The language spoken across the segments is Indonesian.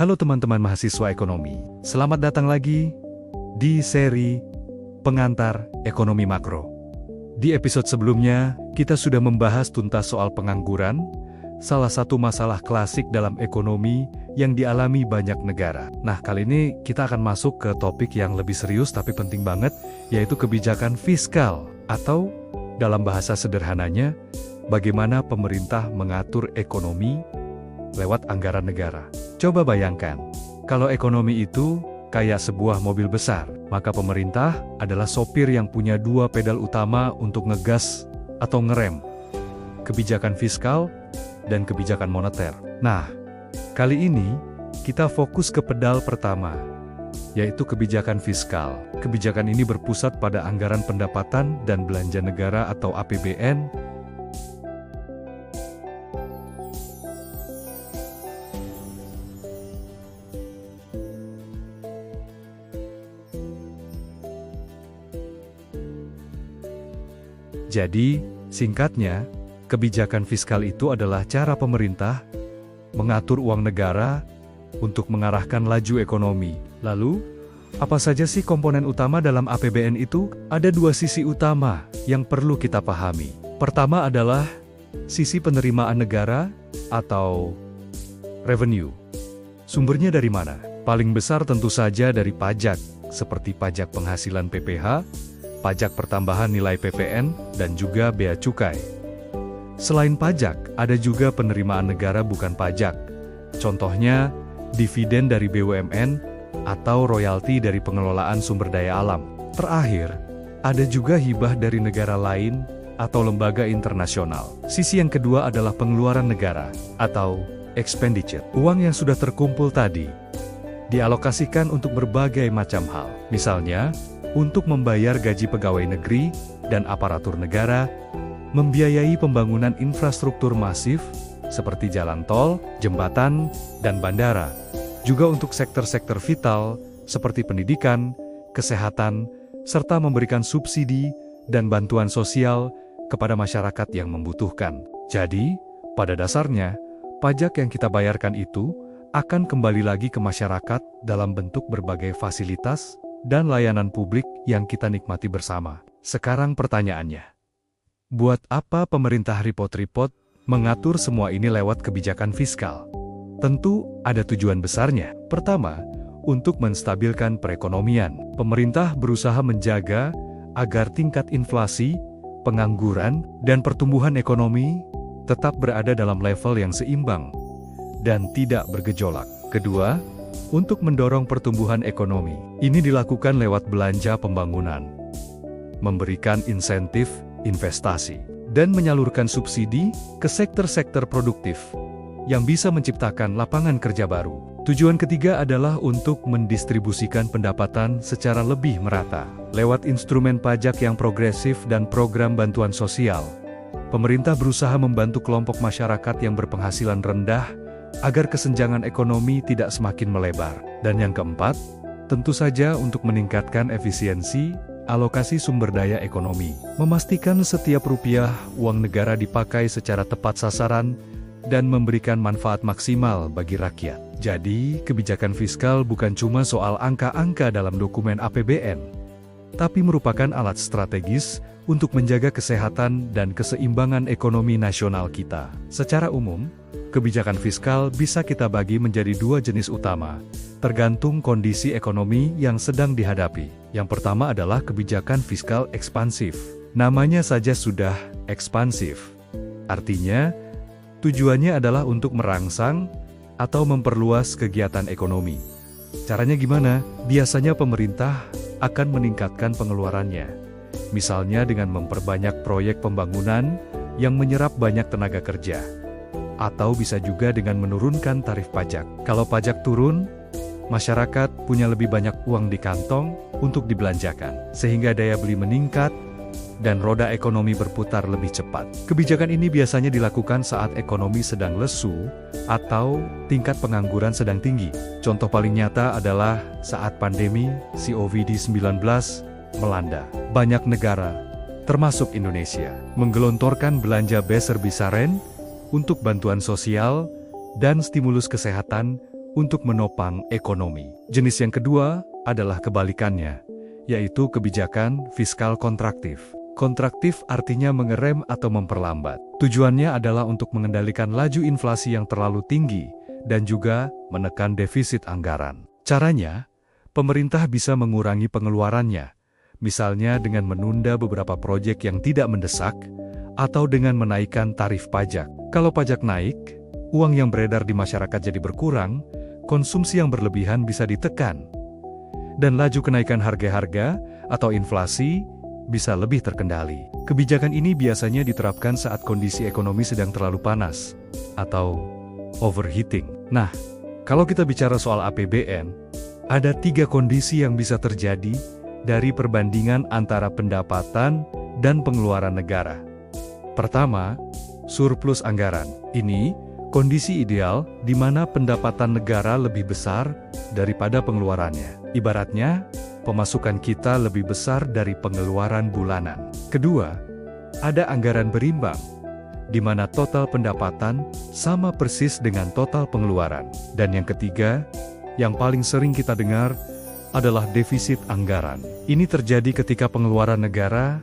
Halo teman-teman mahasiswa ekonomi, selamat datang lagi di seri Pengantar Ekonomi Makro. Di episode sebelumnya, kita sudah membahas tuntas soal pengangguran, salah satu masalah klasik dalam ekonomi yang dialami banyak negara. Nah, kali ini kita akan masuk ke topik yang lebih serius tapi penting banget, yaitu kebijakan fiskal, atau dalam bahasa sederhananya, bagaimana pemerintah mengatur ekonomi lewat anggaran negara. Coba bayangkan, kalau ekonomi itu kayak sebuah mobil besar, maka pemerintah adalah sopir yang punya dua pedal utama untuk ngegas atau ngerem. Kebijakan fiskal dan kebijakan moneter. Nah, kali ini kita fokus ke pedal pertama, yaitu kebijakan fiskal. Kebijakan ini berpusat pada anggaran pendapatan dan belanja negara atau APBN. Jadi, singkatnya, kebijakan fiskal itu adalah cara pemerintah mengatur uang negara untuk mengarahkan laju ekonomi. Lalu, apa saja sih komponen utama dalam APBN itu? Ada dua sisi utama yang perlu kita pahami. Pertama adalah sisi penerimaan negara atau revenue. Sumbernya dari mana? Paling besar tentu saja dari pajak, seperti pajak penghasilan PPH, pajak pertambahan nilai PPN, dan juga bea cukai. Selain pajak, ada juga penerimaan negara bukan pajak. Contohnya, dividen dari BUMN atau royalti dari pengelolaan sumber daya alam. Terakhir, ada juga hibah dari negara lain atau lembaga internasional. Sisi yang kedua adalah pengeluaran negara atau expenditure. Uang yang sudah terkumpul tadi dialokasikan untuk berbagai macam hal. Misalnya, untuk membayar gaji pegawai negeri dan aparatur negara, membiayai pembangunan infrastruktur masif seperti jalan tol, jembatan, dan bandara. Juga untuk sektor-sektor vital seperti pendidikan, kesehatan, serta memberikan subsidi dan bantuan sosial kepada masyarakat yang membutuhkan. Jadi, pada dasarnya, pajak yang kita bayarkan itu akan kembali lagi ke masyarakat dalam bentuk berbagai fasilitas dan layanan publik yang kita nikmati bersama. Sekarang pertanyaannya, buat apa pemerintah repot-repot mengatur semua ini lewat kebijakan fiskal? Tentu ada tujuan besarnya. Pertama, untuk menstabilkan perekonomian. Pemerintah berusaha menjaga agar tingkat inflasi, pengangguran, dan pertumbuhan ekonomi tetap berada dalam level yang seimbang dan tidak bergejolak. Kedua, untuk mendorong pertumbuhan ekonomi. Ini dilakukan lewat belanja pembangunan, memberikan insentif investasi, dan menyalurkan subsidi ke sektor-sektor produktif yang bisa menciptakan lapangan kerja baru. Tujuan ketiga adalah untuk mendistribusikan pendapatan secara lebih merata. Lewat instrumen pajak yang progresif dan program bantuan sosial, pemerintah berusaha membantu kelompok masyarakat yang berpenghasilan rendah agar kesenjangan ekonomi tidak semakin melebar. Dan yang keempat, tentu saja untuk meningkatkan efisiensi alokasi sumber daya ekonomi. Memastikan setiap rupiah uang negara dipakai secara tepat sasaran dan memberikan manfaat maksimal bagi rakyat. Jadi, kebijakan fiskal bukan cuma soal angka-angka dalam dokumen APBN, tapi merupakan alat strategis untuk menjaga kesehatan dan keseimbangan ekonomi nasional kita. Secara umum, kebijakan fiskal bisa kita bagi menjadi dua jenis utama, tergantung kondisi ekonomi yang sedang dihadapi. Yang pertama adalah kebijakan fiskal ekspansif. Namanya saja sudah ekspansif. Artinya, tujuannya adalah untuk merangsang atau memperluas kegiatan ekonomi. Caranya gimana? Biasanya pemerintah akan meningkatkan pengeluarannya. Misalnya dengan memperbanyak proyek pembangunan yang menyerap banyak tenaga kerja. Atau bisa juga dengan menurunkan tarif pajak. Kalau pajak turun, masyarakat punya lebih banyak uang di kantong untuk dibelanjakan, sehingga daya beli meningkat dan roda ekonomi berputar lebih cepat. Kebijakan ini biasanya dilakukan saat ekonomi sedang lesu atau tingkat pengangguran sedang tinggi. Contoh paling nyata adalah saat pandemi COVID-19 melanda. Banyak negara, termasuk Indonesia, menggelontorkan belanja besar-besaran untuk bantuan sosial dan stimulus kesehatan untuk menopang ekonomi. Jenis yang kedua adalah kebalikannya, yaitu kebijakan fiskal kontraktif. Kontraktif artinya mengerem atau memperlambat. Tujuannya adalah untuk mengendalikan laju inflasi yang terlalu tinggi dan juga menekan defisit anggaran. Caranya, pemerintah bisa mengurangi pengeluarannya, misalnya dengan menunda beberapa proyek yang tidak mendesak atau dengan menaikkan tarif pajak. Kalau pajak naik, uang yang beredar di masyarakat jadi berkurang, konsumsi yang berlebihan bisa ditekan, dan laju kenaikan harga-harga atau inflasi bisa lebih terkendali. Kebijakan ini biasanya diterapkan saat kondisi ekonomi sedang terlalu panas atau overheating. Nah, kalau kita bicara soal APBN, ada 3 kondisi yang bisa terjadi dari perbandingan antara pendapatan dan pengeluaran negara. Pertama, surplus anggaran. Ini kondisi ideal di mana pendapatan negara lebih besar daripada pengeluarannya. Ibaratnya, pemasukan kita lebih besar dari pengeluaran bulanan. Kedua, ada anggaran berimbang, di mana total pendapatan sama persis dengan total pengeluaran. Dan yang ketiga, yang paling sering kita dengar, adalah defisit anggaran. Ini terjadi ketika pengeluaran negara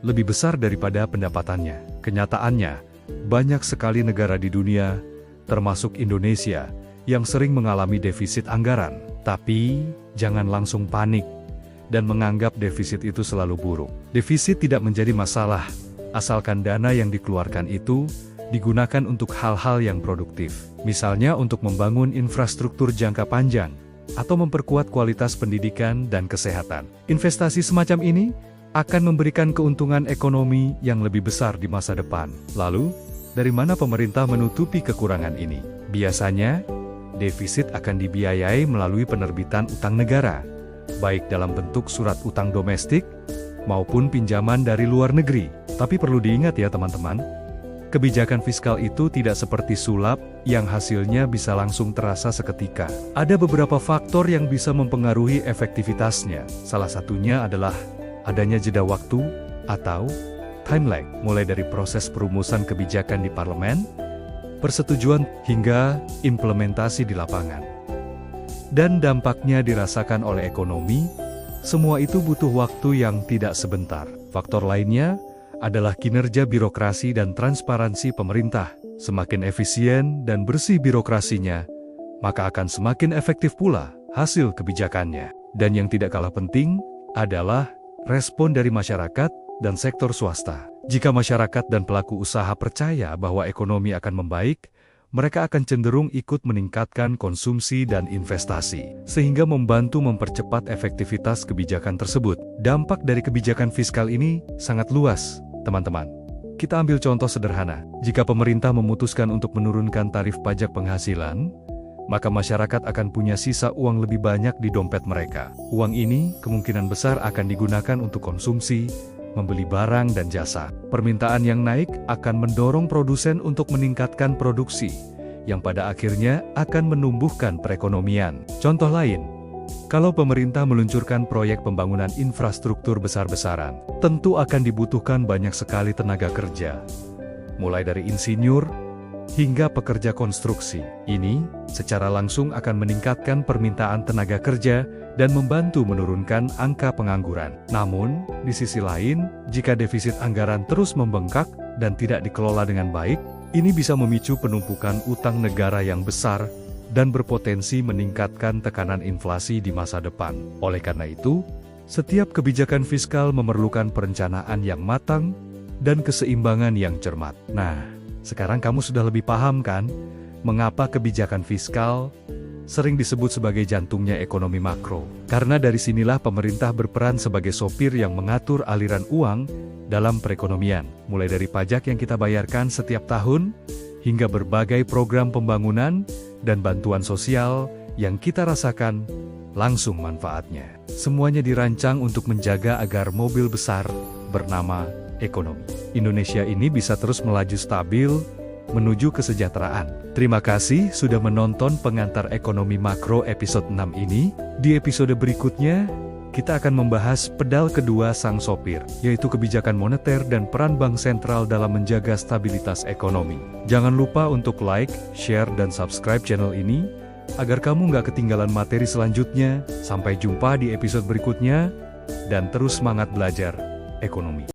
lebih besar daripada pendapatannya. Kenyataannya, banyak sekali negara di dunia, termasuk Indonesia, yang sering mengalami defisit anggaran. Tapi, jangan langsung panik dan menganggap defisit itu selalu buruk. Defisit tidak menjadi masalah, asalkan dana yang dikeluarkan itu digunakan untuk hal-hal yang produktif. Misalnya untuk membangun infrastruktur jangka panjang, atau memperkuat kualitas pendidikan dan kesehatan. Investasi semacam ini akan memberikan keuntungan ekonomi yang lebih besar di masa depan. Lalu, dari mana pemerintah menutupi kekurangan ini? Biasanya, defisit akan dibiayai melalui penerbitan utang negara, baik dalam bentuk surat utang domestik maupun pinjaman dari luar negeri. Tapi perlu diingat ya teman-teman, kebijakan fiskal itu tidak seperti sulap yang hasilnya bisa langsung terasa seketika. Ada beberapa faktor yang bisa mempengaruhi efektivitasnya. Salah satunya adalah adanya jeda waktu atau time lag, mulai dari proses perumusan kebijakan di parlemen, persetujuan hingga implementasi di lapangan. Dan dampaknya dirasakan oleh ekonomi, semua itu butuh waktu yang tidak sebentar. Faktor lainnya adalah kinerja birokrasi dan transparansi pemerintah. Semakin efisien dan bersih birokrasinya, maka akan semakin efektif pula hasil kebijakannya. Dan yang tidak kalah penting adalah respon dari masyarakat dan sektor swasta. Jika masyarakat dan pelaku usaha percaya bahwa ekonomi akan membaik, mereka akan cenderung ikut meningkatkan konsumsi dan investasi, sehingga membantu mempercepat efektivitas kebijakan tersebut. Dampak dari kebijakan fiskal ini sangat luas, teman-teman. Kita ambil contoh sederhana. Jika pemerintah memutuskan untuk menurunkan tarif pajak penghasilan, maka masyarakat akan punya sisa uang lebih banyak di dompet mereka. Uang ini kemungkinan besar akan digunakan untuk konsumsi, membeli barang dan jasa. Permintaan yang naik akan mendorong produsen untuk meningkatkan produksi, yang pada akhirnya akan menumbuhkan perekonomian. Contoh lain, kalau pemerintah meluncurkan proyek pembangunan infrastruktur besar-besaran, tentu akan dibutuhkan banyak sekali tenaga kerja, mulai dari insinyur hingga pekerja konstruksi. Ini secara langsung akan meningkatkan permintaan tenaga kerja dan membantu menurunkan angka pengangguran. Namun, di sisi lain, jika defisit anggaran terus membengkak dan tidak dikelola dengan baik, ini bisa memicu penumpukan utang negara yang besar dan berpotensi meningkatkan tekanan inflasi di masa depan. Oleh karena itu, setiap kebijakan fiskal memerlukan perencanaan yang matang dan keseimbangan yang cermat. Nah, sekarang kamu sudah lebih paham kan, mengapa kebijakan fiskal sering disebut sebagai jantungnya ekonomi makro. Karena dari sinilah pemerintah berperan sebagai sopir yang mengatur aliran uang dalam perekonomian. Mulai dari pajak yang kita bayarkan setiap tahun, hingga berbagai program pembangunan dan bantuan sosial yang kita rasakan langsung manfaatnya. Semuanya dirancang untuk menjaga agar mobil besar bernama ekonomi Indonesia ini bisa terus melaju stabil menuju kesejahteraan. Terima kasih sudah menonton pengantar ekonomi makro episode 6 ini. Di episode berikutnya, kita akan membahas pedal kedua sang sopir, yaitu kebijakan moneter dan peran bank sentral dalam menjaga stabilitas ekonomi. Jangan lupa untuk like, share, dan subscribe channel ini, Agar kamu nggak ketinggalan materi selanjutnya, sampai jumpa di episode berikutnya, dan terus semangat belajar ekonomi.